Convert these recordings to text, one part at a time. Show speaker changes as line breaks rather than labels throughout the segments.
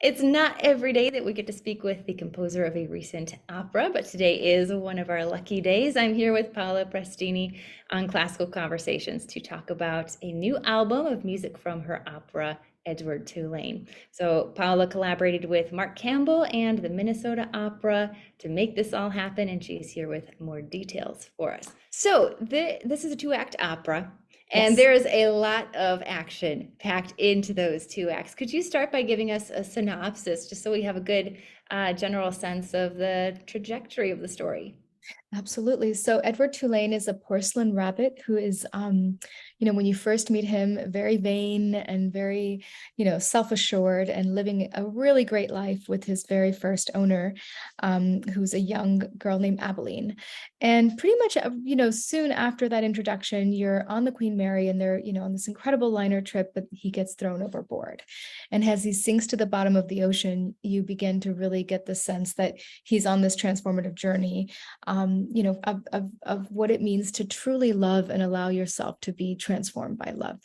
It's not every day that we get to speak with the composer of a recent opera, but today is one of our lucky days. I'm here with Paola Prestini on Classical Conversations to talk about a new album of music from her opera, Edward Tulane. So Paola collaborated with Mark Campbell and the Minnesota Opera to make this all happen, and she's here with more details for us. So this is a two-act opera. And
Yes.
there is a lot of action packed into those two acts. Could you start by giving us a synopsis, just so we have a good general sense of the trajectory of the story?
Absolutely. So Edward Tulane is a porcelain rabbit who is, when you first meet him, very vain and very, self-assured and living a really great life with his very first owner, who's a young girl named Abilene. And pretty much, soon after that introduction, you're on the Queen Mary and they're, on this incredible liner trip, but he gets thrown overboard. And as he sinks to the bottom of the ocean, you begin to really get the sense that he's on this transformative journey of what it means to truly love and allow yourself to be transformed by love.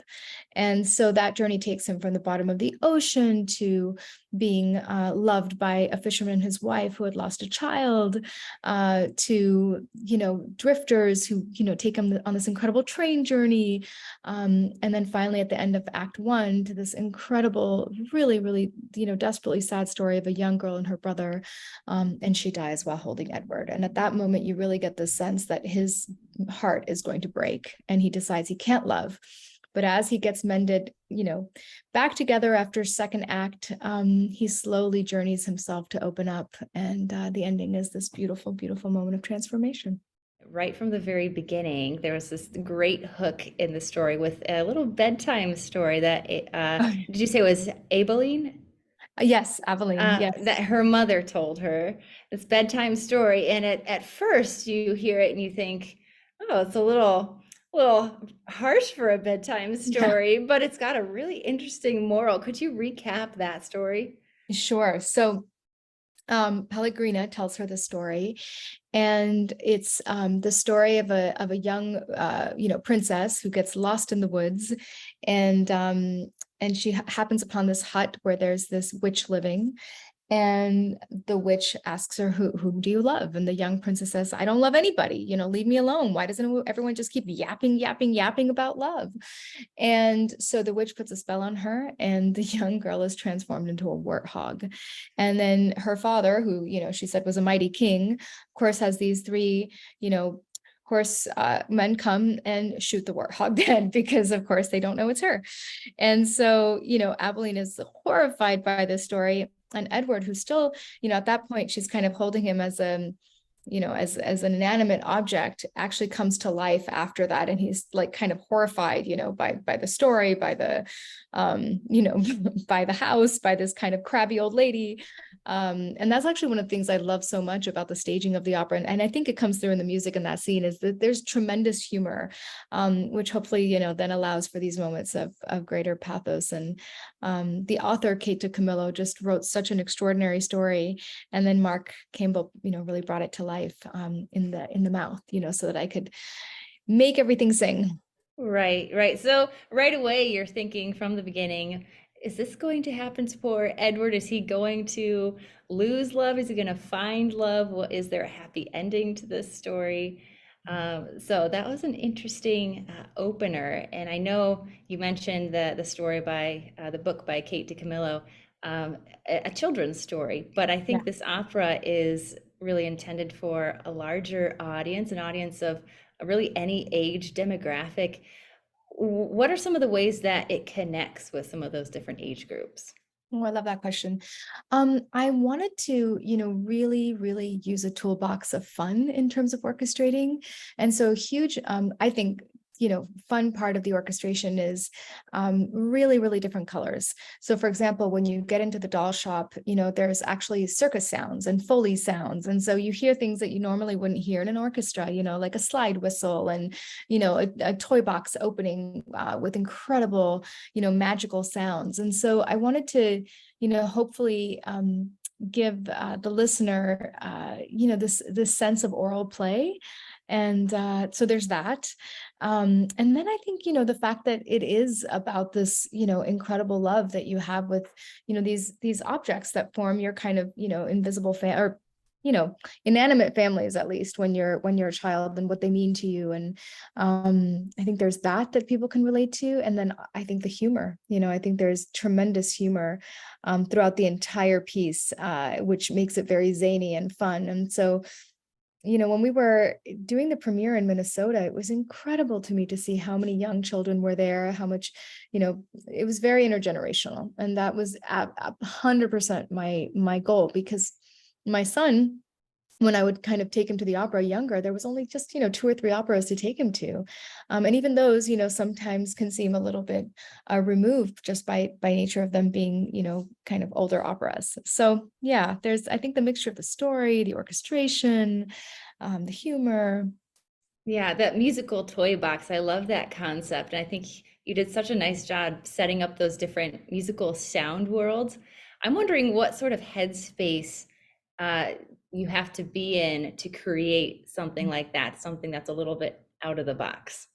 And so that journey takes him from the bottom of the ocean to being loved by a fisherman and his wife who had lost a child, to, drifters who, take him on this incredible train journey. And then finally at the end of Act One to this incredible, really, really, desperately sad story of a young girl and her brother. And she dies while holding Edward. And at that moment, you really get the sense that his heart is going to break and he decides he can't love. But as he gets mended, back together after second act, he slowly journeys himself to open up. And the ending is this beautiful, beautiful moment of transformation.
Right from the very beginning, there was this great hook in the story with a little bedtime story that, did you say it was Abilene?
Yes, Aveline.
That
Yes.
her mother told her, this bedtime story. And at first you hear it and you think, oh, it's a little harsh for a bedtime
Yeah.
story, but it's got a really interesting moral. Could you recap that story?
Sure. So Pellegrina tells her the story, and it's the story of a young princess who gets lost in the woods, and she happens upon this hut where there's this witch living. And the witch asks her, who do you love? And the young princess says, I don't love anybody, leave me alone. Why doesn't everyone just keep yapping, yapping, yapping about love? And so the witch puts a spell on her, and the young girl is transformed into a warthog. And then her father, who, she said was a mighty king, of course, has these three, horse men come and shoot the warthog dead because, of course, they don't know it's her. And so, Abilene is horrified by this story. And Edward, who's still, at that point, she's kind of holding him as as an inanimate object, actually comes to life after that. And he's like kind of horrified, by the story, by the, by the house, by this kind of crabby old lady. And that's actually one of the things I love so much about the staging of the opera. And I think it comes through in the music in that scene is that there's tremendous humor, which hopefully, then allows for these moments of greater pathos. And the author, Kate DiCamillo, just wrote such an extraordinary story. And then Mark Campbell, really brought it to life in the mouth, so that I could make everything sing.
Right, right. So right away you're thinking from the beginning, is this going to happen for Edward? Is he going to lose love? Is he going to find love? Is there a happy ending to this story? So that was an interesting opener. And I know you mentioned the story by the book by Kate DiCamillo, a children's story, but I
Yeah.
think this opera is really intended for a larger audience, an audience of really any age demographic. What are some of the ways that it connects with some of those different age groups?
Oh, I love that question. I wanted to, really, really use a toolbox of fun in terms of orchestrating. And so huge, I think, fun part of the orchestration is really, really different colors. So for example, when you get into the doll shop, there's actually circus sounds and Foley sounds. And so you hear things that you normally wouldn't hear in an orchestra, like a slide whistle and, a toy box opening with incredible, magical sounds. And so I wanted to, hopefully give the listener, this sense of oral play And so there's that. And then I think, the fact that it is about this, incredible love that you have with, these objects that form your kind of, invisible or, inanimate families, at least when you're a child, and what they mean to you. And I think there's that people can relate to. And then I think the humor, I think there's tremendous humor throughout the entire piece, which makes it very zany and fun. And so, when we were doing the premiere in Minnesota, it was incredible to me to see how many young children were there, how much, it was very intergenerational. And that was 100% my goal, because my son, when I would kind of take him to the opera younger, there was only just, 2 or 3 operas to take him to. And even those, sometimes can seem a little bit removed just by nature of them being, kind of older operas. So yeah, there's, I think, the mixture of the story, the orchestration, the humor.
Yeah, that musical toy box, I love that concept. And I think you did such a nice job setting up those different musical sound worlds. I'm wondering what sort of headspace uh, you have to be in to create something like that, something that's a little bit out of the box.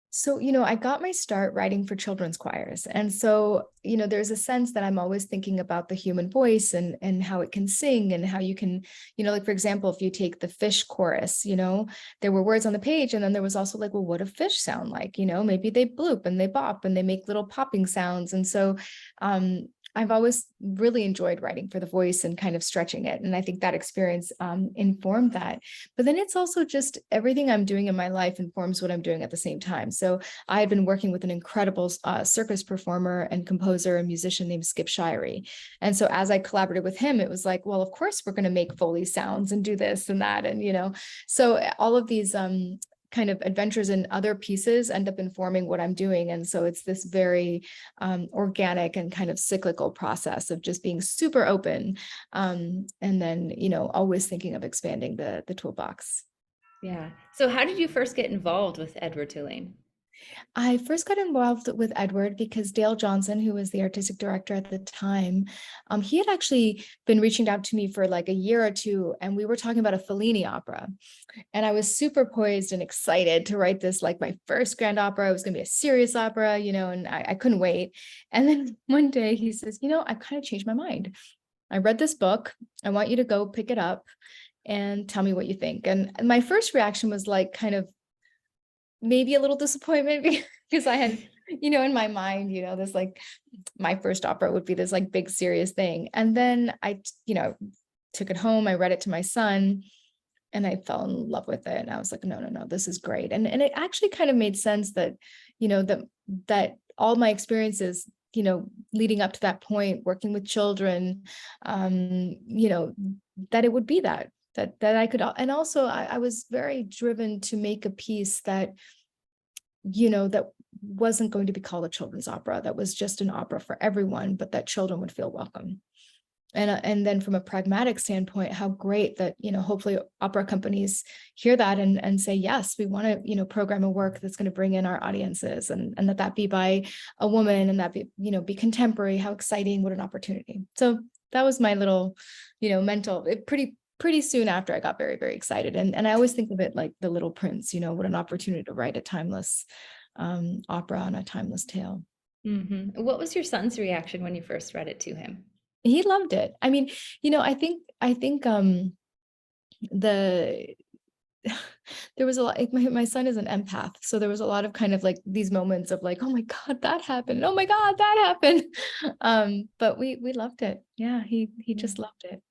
So, I got my start writing for children's choirs. And so, there's a sense that I'm always thinking about the human voice and how it can sing, and how you can, like, for example, if you take the fish chorus, there were words on the page. And then there was also like, well, what do fish sound like? Maybe they bloop and they bop and they make little popping sounds. And so, I've always really enjoyed writing for the voice and kind of stretching it. And I think that experience informed that. But then it's also just everything I'm doing in my life informs what I'm doing at the same time. So I had been working with an incredible circus performer and composer and musician named Skip Shirey. And so as I collaborated with him, it was like, well, of course, we're going to make Foley sounds and do this and that. And, so all of these kind of adventures in other pieces end up informing what I'm doing. And so it's this very organic and kind of cyclical process of just being super open. And then, always thinking of expanding the toolbox.
Yeah. So how did you first get involved with Edward Tulane?
I first got involved with Edward because Dale Johnson, who was the artistic director at the time, he had actually been reaching out to me for like a year or two, and we were talking about a Fellini opera. And I was super poised and excited to write this, like my first grand opera. It was going to be a serious opera, and I couldn't wait. And then one day he says, I've kind of changed my mind. I read this book. I want you to go pick it up and tell me what you think. And my first reaction was like kind of maybe a little disappointment because I had, in my mind, this like my first opera would be this like big serious thing. And then I, took it home. I read it to my son and I fell in love with it. And I was like, no, this is great. And it actually kind of made sense that, that all my experiences, leading up to that point, working with children, that it would be that I could, and also I was very driven to make a piece that, that wasn't going to be called a children's opera, that was just an opera for everyone, but that children would feel welcome. And then from a pragmatic standpoint, how great that, hopefully opera companies hear that and say, yes, we want to, program a work that's going to bring in our audiences, and that be by a woman, and that be contemporary. How exciting, what an opportunity. So that was my little, mental, pretty soon after I got very, very excited. And I always think of it like The Little Prince, what an opportunity to write a timeless opera on a timeless tale.
What was your son's reaction when you first read it to him?
He loved it. I mean, I think the there was a lot, like my son is an empath. So there was a lot of kind of like these moments of like, oh my God, that happened. Oh my God, that happened. But we loved it. Yeah, he just loved it.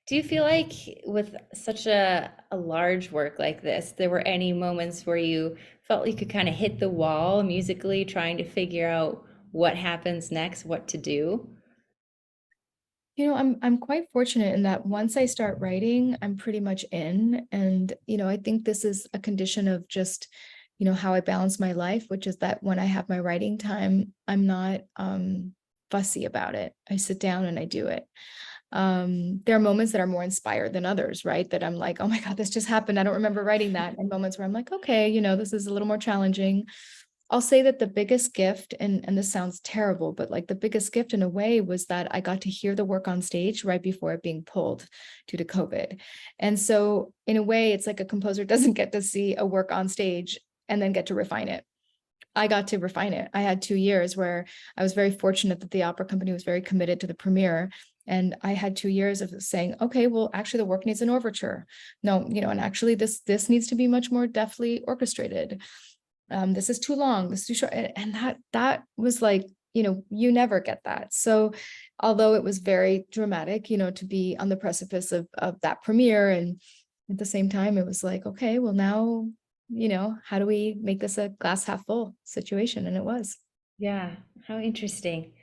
Do you feel like with such a large work like this, there were any moments where you felt you could kind of hit the wall musically, trying to figure out what happens next, what to do?
I'm quite fortunate in that once I start writing, I'm pretty much in. And, I think this is a condition of just, how I balance my life, which is that when I have my writing time, I'm not fussy about it. I sit down and I do it. There are moments that are more inspired than others, right? That I'm like, oh my God, this just happened. I don't remember writing that. And moments where I'm like, okay, this is a little more challenging. I'll say that the biggest gift, and this sounds terrible, but like the biggest gift in a way was that I got to hear the work on stage right before it being pulled due to COVID. And so in a way, it's like a composer doesn't get to see a work on stage and then get to refine it. I got to refine it. I had 2 years where I was very fortunate that the opera company was very committed to the premiere. And I had 2 years of saying, okay, well, actually the work needs an overture. No, and actually this needs to be much more deftly orchestrated. This is too long, this is too short. And that was like, you never get that. So although it was very dramatic, to be on the precipice of that premiere, and at the same time, it was like, okay, well now, how do we make this a glass half full situation? And it was.
Yeah, how interesting.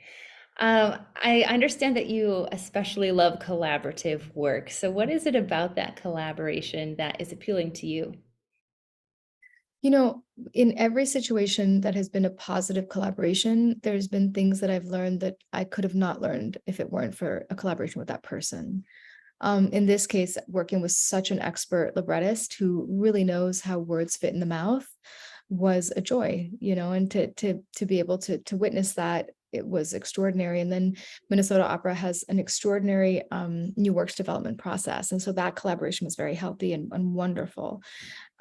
I understand that you especially love collaborative work. So what is it about that collaboration that is appealing to you?
You know, in every situation that has been a positive collaboration, there's been things that I've learned that I could have not learned if it weren't for a collaboration with that person. In this case, working with such an expert librettist who really knows how words fit in the mouth was a joy, and to be able to witness that, it was extraordinary. And then Minnesota Opera has an extraordinary new works development process. And so that collaboration was very healthy and wonderful.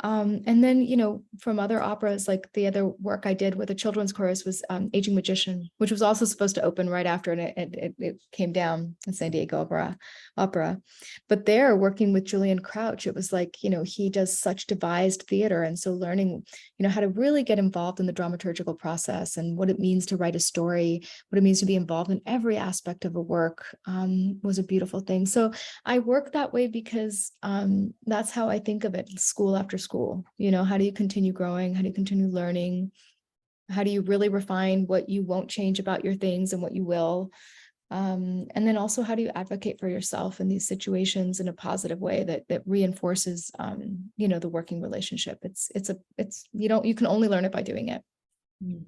And then, from other operas, like the other work I did with a children's chorus was Aging Magician, which was also supposed to open right after, and it came down in San Diego Opera. But there, working with Julian Crouch, it was like, he does such devised theater. And so learning, how to really get involved in the dramaturgical process and what it means to write a story, what it means to be involved in every aspect of a work was a beautiful thing. So I work that way because that's how I think of it, school after school. How do you continue growing? How do you continue learning? How do you really refine what you won't change about your things and what you will? And then also, how do you advocate for yourself in these situations in a positive way that reinforces, the working relationship? You can only learn it by doing it.
Mm.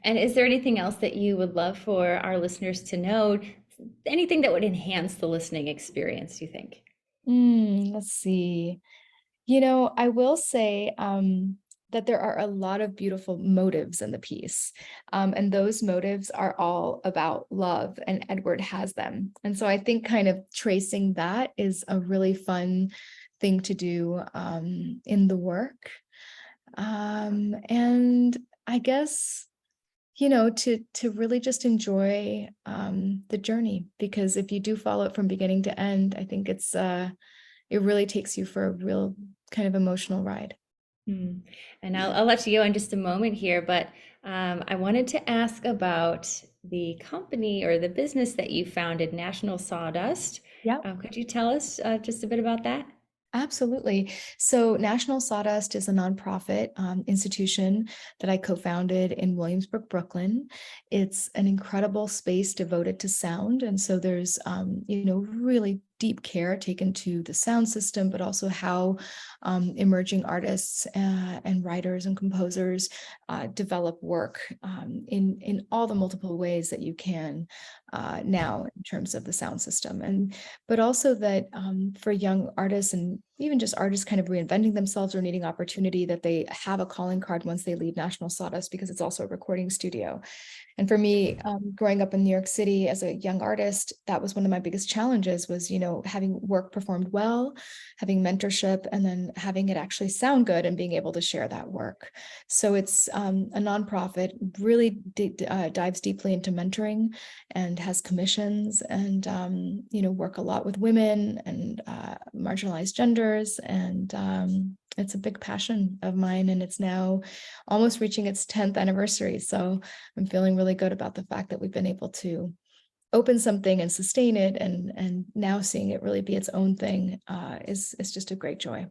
And is there anything else that you would love for our listeners to know? Anything that would enhance the listening experience, do you think?
Let's see. I will say that there are a lot of beautiful motives in the piece. And those motives are all about love, and Edward has them. And so I think kind of tracing that is a really fun thing to do in the work. And I guess, to really just enjoy the journey, because if you do follow it from beginning to end, I think it really takes you for a real kind of emotional ride.
Hmm. And I'll let you go in just a moment here, but I wanted to ask about the company or the business that you founded, National Sawdust.
Yeah.
Could you tell us just a bit about that?
Absolutely. So National Sawdust is a nonprofit institution that I co-founded in Williamsburg, Brooklyn. It's an incredible space devoted to sound. And so there's, really deep care taken to the sound system, but also how emerging artists and writers and composers develop work in all the multiple ways that you can now in terms of the sound system. But also that for young artists and even just artists kind of reinventing themselves or needing opportunity, that they have a calling card once they leave National Sawdust, because it's also a recording studio. And for me, growing up in New York City as a young artist, that was one of my biggest challenges was, having work performed well, having mentorship, and then having it actually sound good and being able to share that work. So it's a nonprofit, really dives deeply into mentoring and has commissions and, work a lot with women and marginalized genders. And it's a big passion of mine, and it's now almost reaching its 10th anniversary. So I'm feeling really good about the fact that we've been able to open something and sustain it, and now seeing it really be its own thing is just a great joy.